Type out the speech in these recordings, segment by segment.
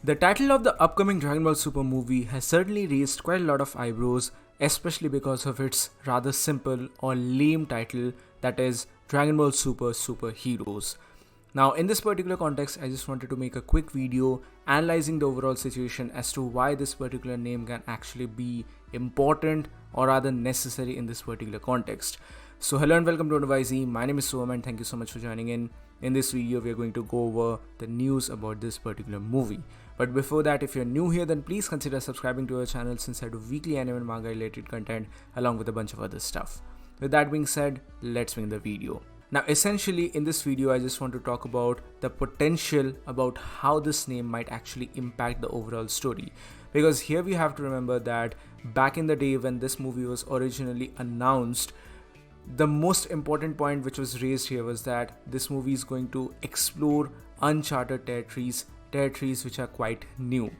The title of the upcoming Dragon Ball Super movie has certainly raised quite a lot of eyebrows, especially because of its rather simple or lame title, that is Dragon Ball Super Super Heroes. Now, in this particular context, I just wanted to make a quick video analyzing the overall situation as to why this particular name can actually be important or rather necessary in this particular context. So hello and welcome to Advise. My name is Soham and thank you so much for joining in. In this video, we are going to go over the news about this particular movie. But before that, if you're new here, then please consider subscribing to our channel since I do weekly anime and manga related content along with a bunch of other stuff. With that being said, let's begin the video. Now essentially in this video I just want to talk about the potential about how this name might actually impact the overall story, because here we have to remember that back in the day when this movie was originally announced, the most important point which was raised here was that this movie is going to explore uncharted territories which are quite new.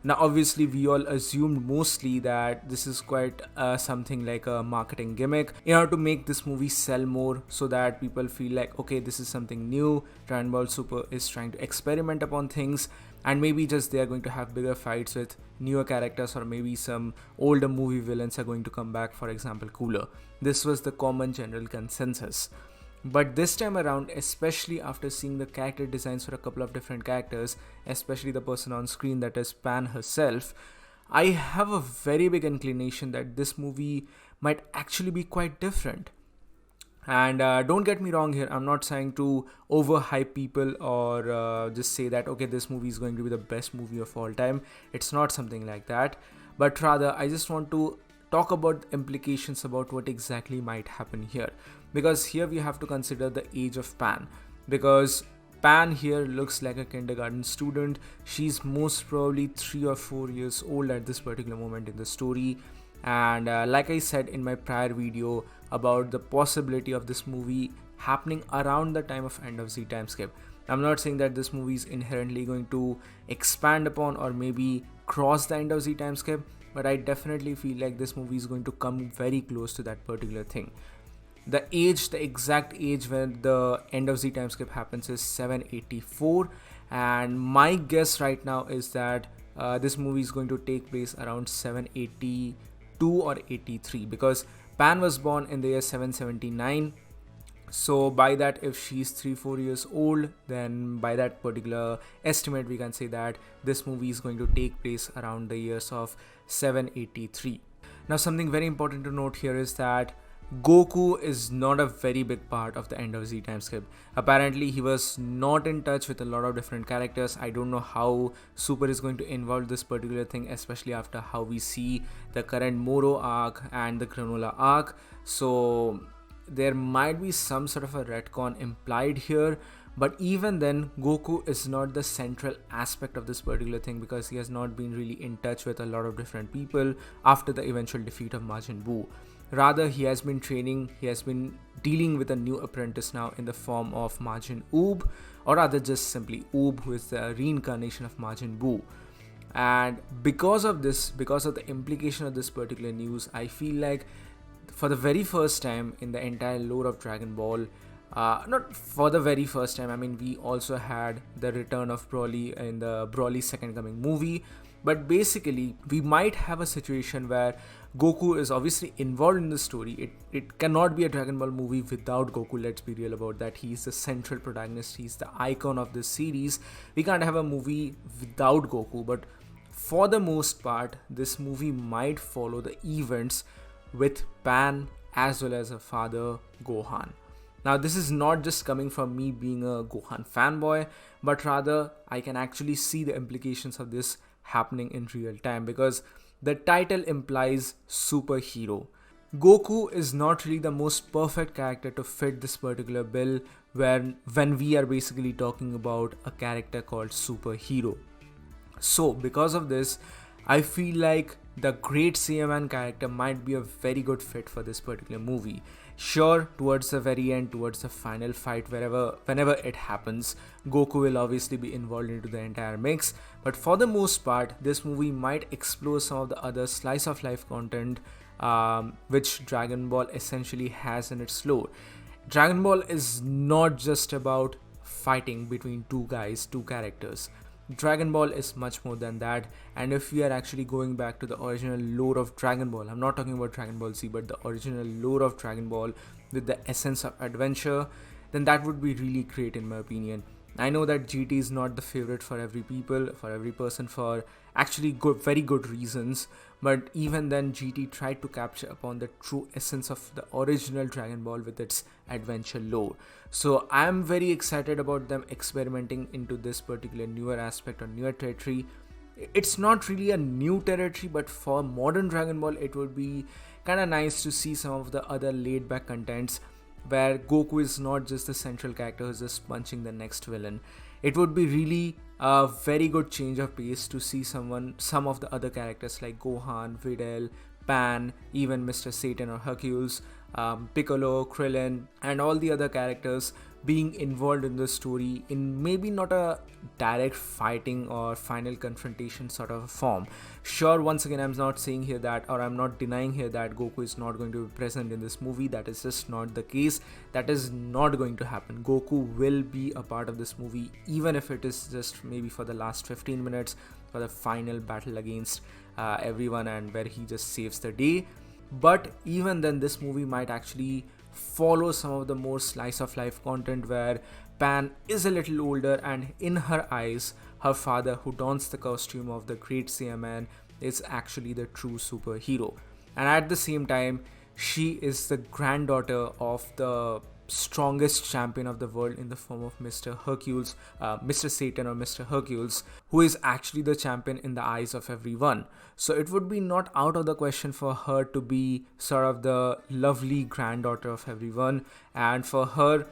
Now obviously we all assumed mostly that this is quite something like a marketing gimmick in order to make this movie sell more, so that people feel like, okay, this is something new, Dragon Ball Super is trying to experiment upon things, and maybe just they are going to have bigger fights with newer characters, or maybe some older movie villains are going to come back, for example Cooler. This was the common general consensus. But this time around, especially after seeing the character designs for a couple of different characters, especially the person on screen, that is Pan herself, I have a very big inclination that this movie might actually be quite different. And don't get me wrong here, I'm not trying to overhype people or just say that, okay, this movie is going to be the best movie of all time. It's not something like that. But rather, I just want to talk about the implications about what exactly might happen here, because here we have to consider the age of Pan, because Pan here looks like a kindergarten student. She's most probably 3 or 4 years old at this particular moment in the story. And like I said in my prior video about the possibility of this movie happening around the time of end of Z time skip, I'm not saying that this movie is inherently going to expand upon or maybe cross the end of Z time skip, but I definitely feel like this movie is going to come very close to that particular thing. The exact age when the end of Z time skip happens is 784, and my guess right now is that this movie is going to take place around 782 or 83, because Pan was born in the year 779. So by that, if she's 3-4 years old, then by that particular estimate we can say that this movie is going to take place around the years of 783. Now something very important to note here is that Goku is not a very big part of the end of Z time skip. Apparently he was not in touch with a lot of different characters. I don't know how Super is going to involve this particular thing, especially after how we see the current Moro arc and the Granola arc. So there might be some sort of a retcon implied here, but even then Goku is not the central aspect of this particular thing, because he has not been really in touch with a lot of different people after the eventual defeat of Majin Buu. Rather, he has been training, he has been dealing with a new apprentice now in the form of Majin Oob, or rather just simply Oob, who is the reincarnation of Majin Buu. And because of this, because of the implication of this particular news, I feel like for the very first time in the entire lore of Dragon Ball, not for the very first time, I mean we also had the return of Broly in the Broly Second Coming movie, but basically we might have a situation where Goku is obviously involved in the story. It cannot be a Dragon Ball movie without Goku, let's be real about that. He's the central protagonist, he's the icon of this series. We can't have a movie without Goku, but for the most part this movie might follow the events with Pan as well as her father Gohan. Now this is not just coming from me being a Gohan fanboy, but rather I can actually see the implications of this happening in real time, because the title implies superhero. Goku is not really the most perfect character to fit this particular bill when we are basically talking about a character called superhero. So because of this, I feel like the Great Saiyaman character might be a very good fit for this particular movie. Sure, towards the very end, towards the final fight, whenever it happens, Goku will obviously be involved into the entire mix. But for the most part, this movie might explore some of the other slice of life content which Dragon Ball essentially has in its lore. Dragon Ball is not just about fighting between two characters. Dragon Ball is much more than that, and if we are actually going back to the original lore of Dragon Ball, I'm not talking about Dragon Ball Z, but the original lore of Dragon Ball with the essence of adventure, then that would be really great in my opinion. I know that GT is not the favorite for every people, for every person, for actually good, very good reasons. But even then, GT tried to capture upon the true essence of the original Dragon Ball with its adventure lore. So I am very excited about them experimenting into this particular newer aspect or newer territory. It's not really a new territory, but for modern Dragon Ball, it would be kind of nice to see some of the other laid back contents where Goku is not just the central character who's just punching the next villain. It would be really a very good change of pace to see some of the other characters like Gohan, Videl, Pan, even Mr. Satan or Hercules, Piccolo, Krillin, and all the other characters being involved in the story in maybe not a direct fighting or final confrontation sort of a form. Sure, once again, I'm not saying here that, or I'm not denying here that Goku is not going to be present in this movie. That is just not the case. That is not going to happen. Goku will be a part of this movie, even if it is just maybe for the last 15 minutes for the final battle against everyone, and where he just saves the day. But even then, this movie might actually follow some of the more slice of life content where Pan is a little older, and in her eyes, her father, who dons the costume of the great Saiyaman, is actually the true superhero. And at the same time, she is the granddaughter of the strongest champion of the world in the form of Mr. Hercules, Mr. Satan or Mr. Hercules, who is actually the champion in the eyes of everyone. So it would be not out of the question for her to be sort of the lovely granddaughter of everyone, and for her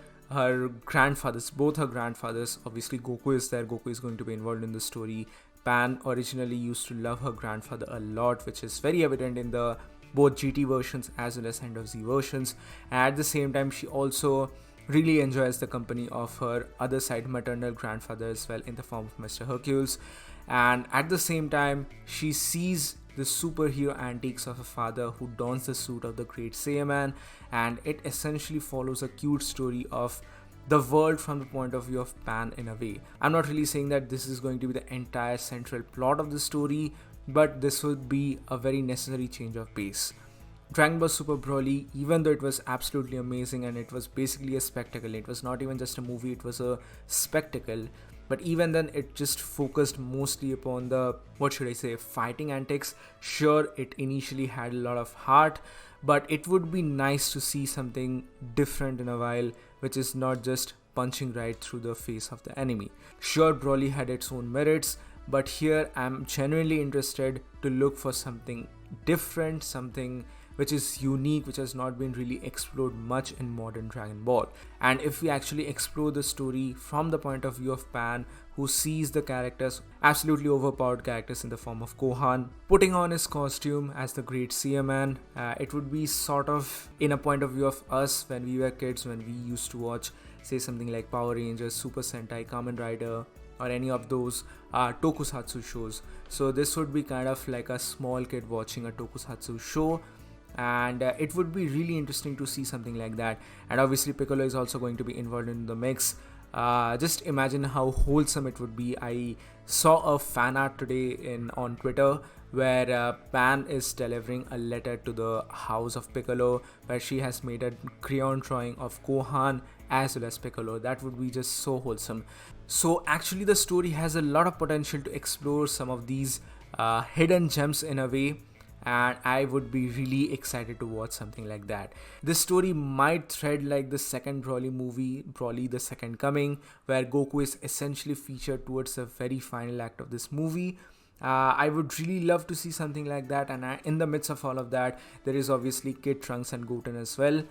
grandfathers, both her grandfathers, obviously Goku is there, Goku is going to be involved in the story. Pan originally used to love her grandfather a lot, which is very evident in the both GT versions as well as End of Z versions. And at the same time, she also really enjoys the company of her other side maternal grandfather as well, in the form of Mr. Hercules. And at the same time, she sees the superhero antics of a father who dons the suit of the great Saiyaman, and it essentially follows a cute story of the world from the point of view of Pan in a way. I'm not really saying that this is going to be the entire central plot of the story, but this would be a very necessary change of pace. Dragon Ball Super Broly, even though it was absolutely amazing and it was basically a spectacle, it was not even just a movie, it was a spectacle. But even then, it just focused mostly upon the, what should I say, fighting antics. Sure, it initially had a lot of heart, but it would be nice to see something different in a while, which is not just punching right through the face of the enemy. Sure, Broly had its own merits, but here I'm genuinely interested to look for something different, something which is unique, which has not been really explored much in modern Dragon Ball. And if we actually explore the story from the point of view of Pan, who sees the characters, absolutely overpowered characters in the form of Gohan, putting on his costume as the great Saiyaman, it would be sort of in a point of view of us when we were kids, when we used to watch, say, something like Power Rangers, Super Sentai, Kamen Rider, or any of those tokusatsu shows. So this would be kind of like a small kid watching a tokusatsu show, and it would be really interesting to see something like that. And obviously Piccolo is also going to be involved in the mix. Just imagine how wholesome it would be. I saw a fan art today on Twitter where Pan is delivering a letter to the house of Piccolo, where she has made a crayon drawing of Gohan as well as Piccolo. That would be just so wholesome. So actually the story has a lot of potential to explore some of these hidden gems in a way, and I would be really excited to watch something like that. This story might thread like the second Broly movie, Broly the Second Coming, where Goku is essentially featured towards the very final act of this movie. I would really love to see something like that, and in the midst of all of that, there is obviously Kid Trunks and Goten as well,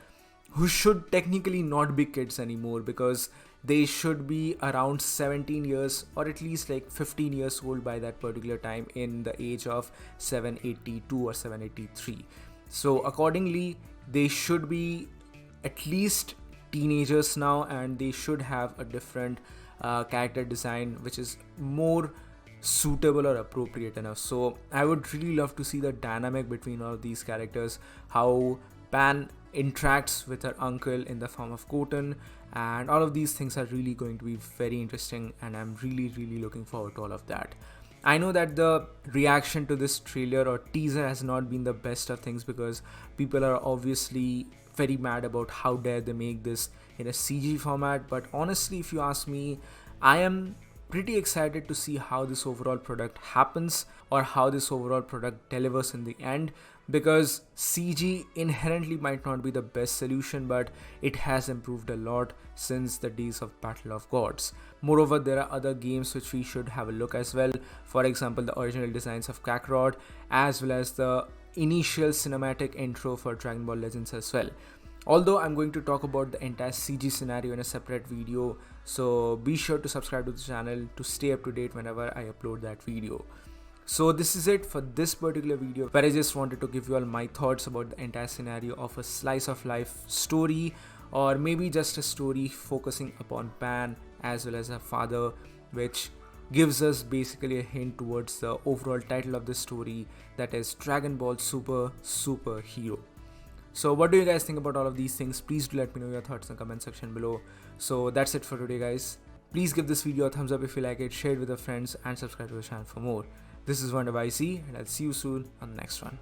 who should technically not be kids anymore, because they should be around 17 years or at least like 15 years old by that particular time, in the age of 782 or 783. So accordingly, they should be at least teenagers now, and they should have a different character design which is more suitable or appropriate enough. So I would really love to see the dynamic between all of these characters, how Pan interacts with her uncle in the form of Goten, and all of these things are really going to be very interesting, and I'm really looking forward to all of that. I know that the reaction to this trailer or teaser has not been the best of things, because people are obviously very mad about how dare they make this in a CG format. But honestly, if you ask me, I am pretty excited to see how this overall product happens, or how this overall product delivers in the end, because CG inherently might not be the best solution, but it has improved a lot since the days of Battle of Gods. Moreover, there are other games which we should have a look as well. For example, the original designs of Kakarot, as well as the initial cinematic intro for Dragon Ball Legends as well. Although I'm going to talk about the entire CG scenario in a separate video, so be sure to subscribe to the channel to stay up to date whenever I upload that video. So this is it for this particular video, where I just wanted to give you all my thoughts about the entire scenario of a slice of life story, or maybe just a story focusing upon Pan as well as her father, which gives us basically a hint towards the overall title of the story, that is Dragon Ball Super Super Hero. So what do you guys think about all of these things? Please do let me know your thoughts in the comment section below. So that's it for today, guys. Please give this video a thumbs up if you like it, share it with your friends, and subscribe to the channel for more. This is Wonder by Z, and I'll see you soon on the next one.